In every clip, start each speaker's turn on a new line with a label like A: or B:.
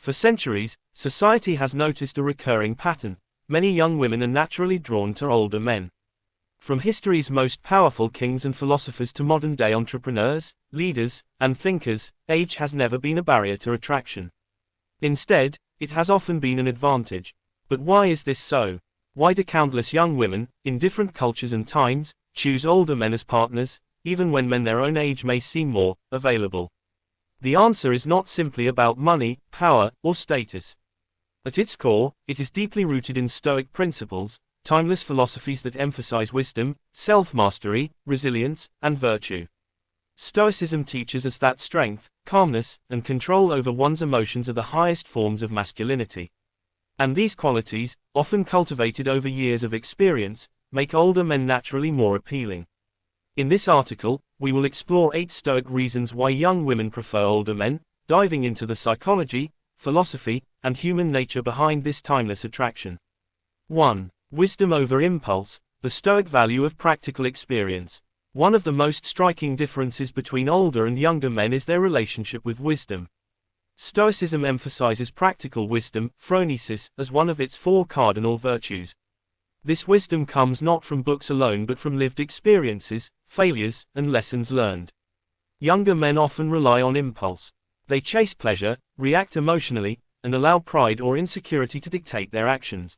A: For centuries, society has noticed a recurring pattern. Many young women are naturally drawn to older men. From history's most powerful kings and philosophers to modern-day entrepreneurs, leaders, and thinkers, age has never been a barrier to attraction. Instead, it has often been an advantage. But why is this so? Why do countless young women, in different cultures and times, choose older men as partners, even when men their own age may seem more available? The answer is not simply about money, power, or status. At its core, it is deeply rooted in Stoic principles, timeless philosophies that emphasize wisdom, self-mastery, resilience, and virtue. Stoicism teaches us that strength, calmness, and control over one's emotions are the highest forms of masculinity. And these qualities, often cultivated over years of experience, make older men naturally more appealing. In this article, we will explore 8 Stoic reasons why young women prefer older men, diving into the psychology, philosophy, and human nature behind this timeless attraction. 1. Wisdom over impulse, the Stoic value of practical experience. One of the most striking differences between older and younger men is their relationship with wisdom. Stoicism emphasizes practical wisdom, phronesis, as one of its 4 cardinal virtues. This wisdom comes not from books alone but from lived experiences, failures, and lessons learned. Younger men often rely on impulse. They chase pleasure, react emotionally, and allow pride or insecurity to dictate their actions.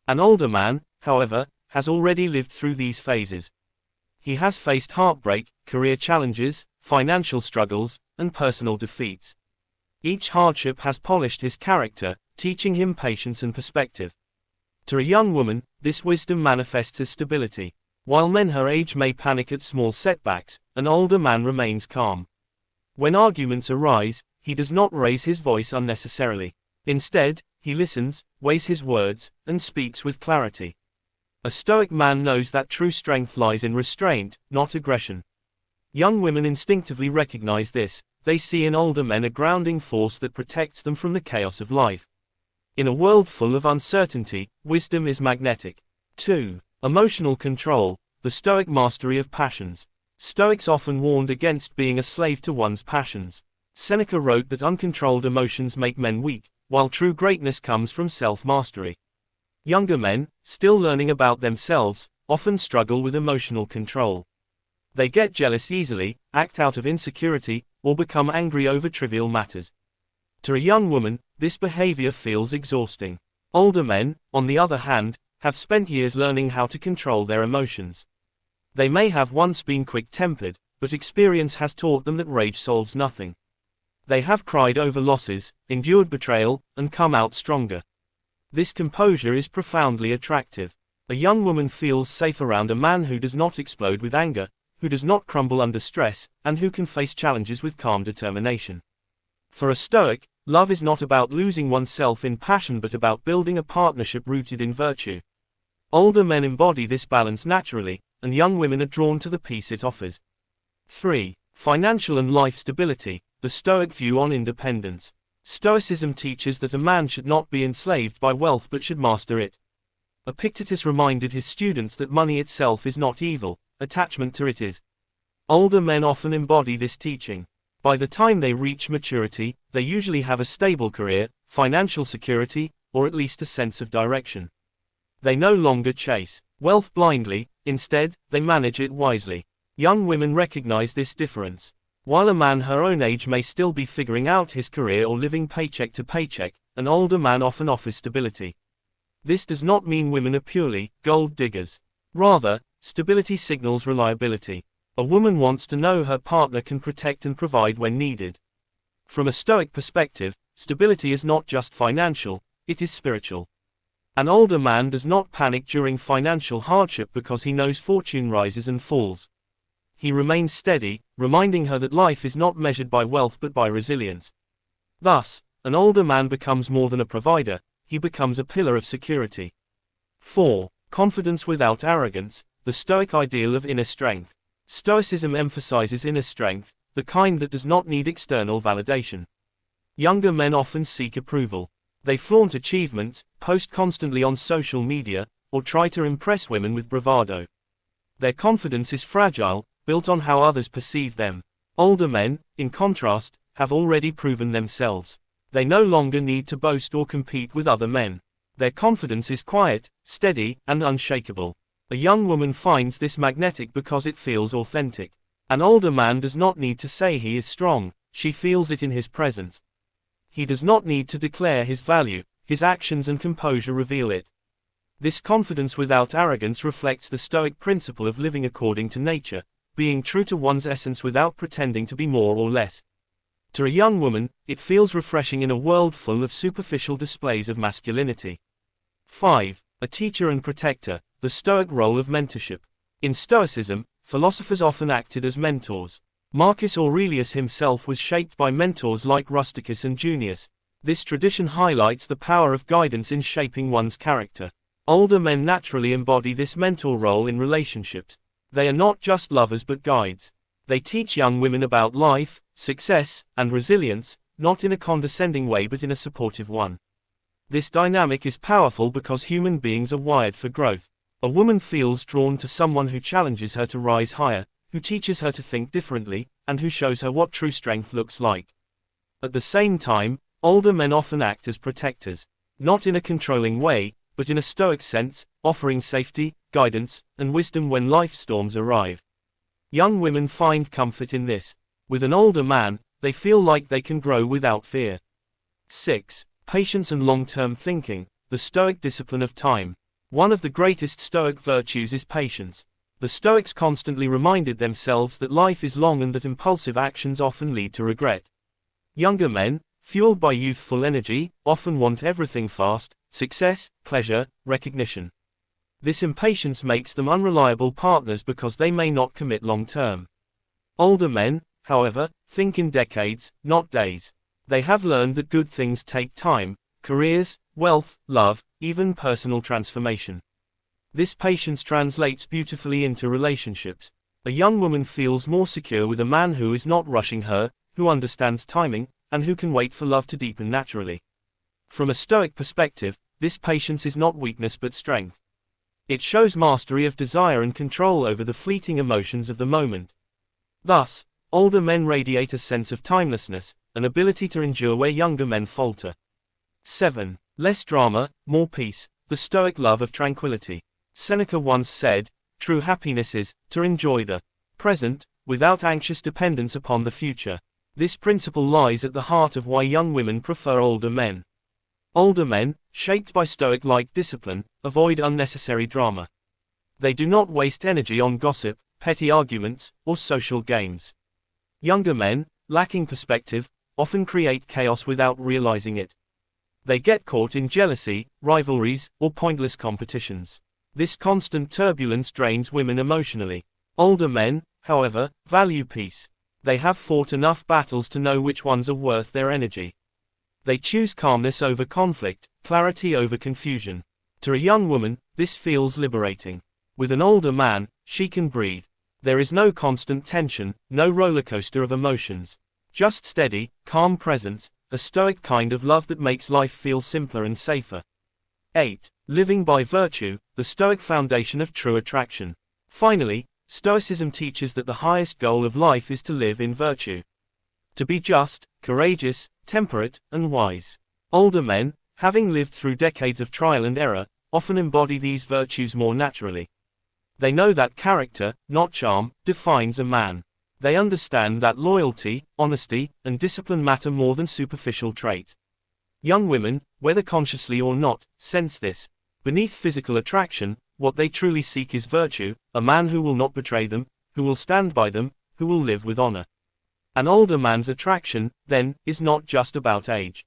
A: An older man, however, has already lived through these phases. He has faced heartbreak, career challenges, financial struggles, and personal defeats. Each hardship has polished his character, teaching him patience and perspective. To a young woman, this wisdom manifests as stability. While men her age may panic at small setbacks, an older man remains calm. When arguments arise, he does not raise his voice unnecessarily. Instead, he listens, weighs his words, and speaks with clarity. A Stoic man knows that true strength lies in restraint, not aggression. Young women instinctively recognize this. They see in older men a grounding force that protects them from the chaos of life. In a world full of uncertainty, wisdom is magnetic. 2. Emotional control, the Stoic mastery of passions. Stoics often warned against being a slave to one's passions. Seneca wrote that uncontrolled emotions make men weak, while true greatness comes from self-mastery. Younger men, still learning about themselves, often struggle with emotional control. They get jealous easily, act out of insecurity, or become angry over trivial matters. To a young woman, this behavior feels exhausting. Older men, on the other hand, have spent years learning how to control their emotions. They may have once been quick-tempered, but experience has taught them that rage solves nothing. They have cried over losses, endured betrayal, and come out stronger. This composure is profoundly attractive. A young woman feels safe around a man who does not explode with anger, who does not crumble under stress, and who can face challenges with calm determination. For a Stoic, love is not about losing oneself in passion but about building a partnership rooted in virtue. Older men embody this balance naturally, and young women are drawn to the peace it offers. 3. Financial and life stability, the Stoic view on independence. Stoicism teaches that a man should not be enslaved by wealth but should master it. Epictetus reminded his students that money itself is not evil, attachment to it is. Older men often embody this teaching. By the time they reach maturity, they usually have a stable career, financial security, or at least a sense of direction. They no longer chase wealth blindly, instead, they manage it wisely. Young women recognize this difference. While a man her own age may still be figuring out his career or living paycheck to paycheck, an older man often offers stability. This does not mean women are purely gold diggers. Rather, stability signals reliability. A woman wants to know her partner can protect and provide when needed. From a Stoic perspective, stability is not just financial, it is spiritual. An older man does not panic during financial hardship because he knows fortune rises and falls. He remains steady, reminding her that life is not measured by wealth but by resilience. Thus, an older man becomes more than a provider, he becomes a pillar of security. 4. Confidence without arrogance, the Stoic ideal of inner strength. Stoicism emphasizes inner strength, the kind that does not need external validation. Younger men often seek approval. They flaunt achievements, post constantly on social media, or try to impress women with bravado. Their confidence is fragile, built on how others perceive them. Older men, in contrast, have already proven themselves. They no longer need to boast or compete with other men. Their confidence is quiet, steady, and unshakable. A young woman finds this magnetic because it feels authentic. An older man does not need to say he is strong, she feels it in his presence. He does not need to declare his value, his actions and composure reveal it. This confidence without arrogance reflects the Stoic principle of living according to nature, being true to one's essence without pretending to be more or less. To a young woman, it feels refreshing in a world full of superficial displays of masculinity. 5. A teacher and protector, the Stoic role of mentorship. In Stoicism, philosophers often acted as mentors. Marcus Aurelius himself was shaped by mentors like Rusticus and Junius. This tradition highlights the power of guidance in shaping one's character. Older men naturally embody this mentor role in relationships. They are not just lovers but guides. They teach young women about life, success, and resilience, not in a condescending way but in a supportive one. This dynamic is powerful because human beings are wired for growth. A woman feels drawn to someone who challenges her to rise higher, who teaches her to think differently, and who shows her what true strength looks like. At the same time, older men often act as protectors, not in a controlling way, but in a Stoic sense, offering safety, guidance, and wisdom when life storms arrive. Young women find comfort in this. With an older man, they feel like they can grow without fear. 6. Patience and long-term thinking, the Stoic discipline of time. One of the greatest Stoic virtues is patience. The Stoics constantly reminded themselves that life is long and that impulsive actions often lead to regret. Younger men, fueled by youthful energy, often want everything fast: success, pleasure, recognition. This impatience makes them unreliable partners because they may not commit long-term. Older men, however, think in decades, not days. They have learned that good things take time: careers, wealth, love, even personal transformation. This patience translates beautifully into relationships. A young woman feels more secure with a man who is not rushing her, who understands timing, and who can wait for love to deepen naturally. From a Stoic perspective, this patience is not weakness but strength. It shows mastery of desire and control over the fleeting emotions of the moment. Thus, older men radiate a sense of timelessness, an ability to endure where younger men falter. 7. Less drama, more peace, the Stoic love of tranquility. Seneca once said, "True happiness is, to enjoy the present, without anxious dependence upon the future." This principle lies at the heart of why young women prefer older men. Older men, shaped by Stoic-like discipline, avoid unnecessary drama. They do not waste energy on gossip, petty arguments, or social games. Younger men, lacking perspective, often create chaos without realizing it. They get caught in jealousy, rivalries, or pointless competitions. This constant turbulence drains women emotionally. Older men, however, value peace. They have fought enough battles to know which ones are worth their energy. They choose calmness over conflict, clarity over confusion. To a young woman, this feels liberating. With an older man, she can breathe. There is no constant tension, no roller coaster of emotions. Just steady, calm presence, a Stoic kind of love that makes life feel simpler and safer. 8. Living by virtue, the Stoic foundation of true attraction. Finally, Stoicism teaches that the highest goal of life is to live in virtue. To be just, courageous, temperate, and wise. Older men, having lived through decades of trial and error, often embody these virtues more naturally. They know that character, not charm, defines a man. They understand that loyalty, honesty, and discipline matter more than superficial traits. Young women, whether consciously or not, sense this. Beneath physical attraction, what they truly seek is virtue, a man who will not betray them, who will stand by them, who will live with honor. An older man's attraction, then, is not just about age.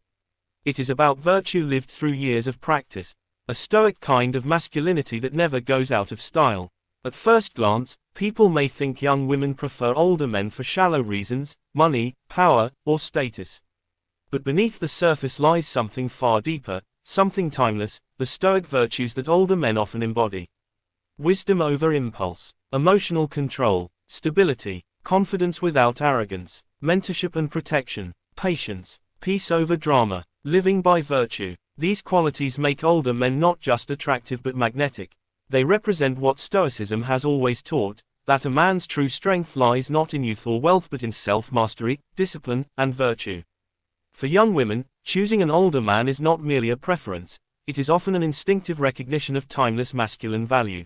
A: It is about virtue lived through years of practice, a Stoic kind of masculinity that never goes out of style. At first glance, people may think young women prefer older men for shallow reasons: money, power, or status. But beneath the surface lies something far deeper, something timeless, the Stoic virtues that older men often embody. Wisdom over impulse, emotional control, stability, confidence without arrogance, mentorship and protection, patience, peace over drama, living by virtue. These qualities make older men not just attractive but magnetic. They represent what Stoicism has always taught, that a man's true strength lies not in youth or wealth but in self-mastery, discipline, and virtue. For young women, choosing an older man is not merely a preference, it is often an instinctive recognition of timeless masculine value.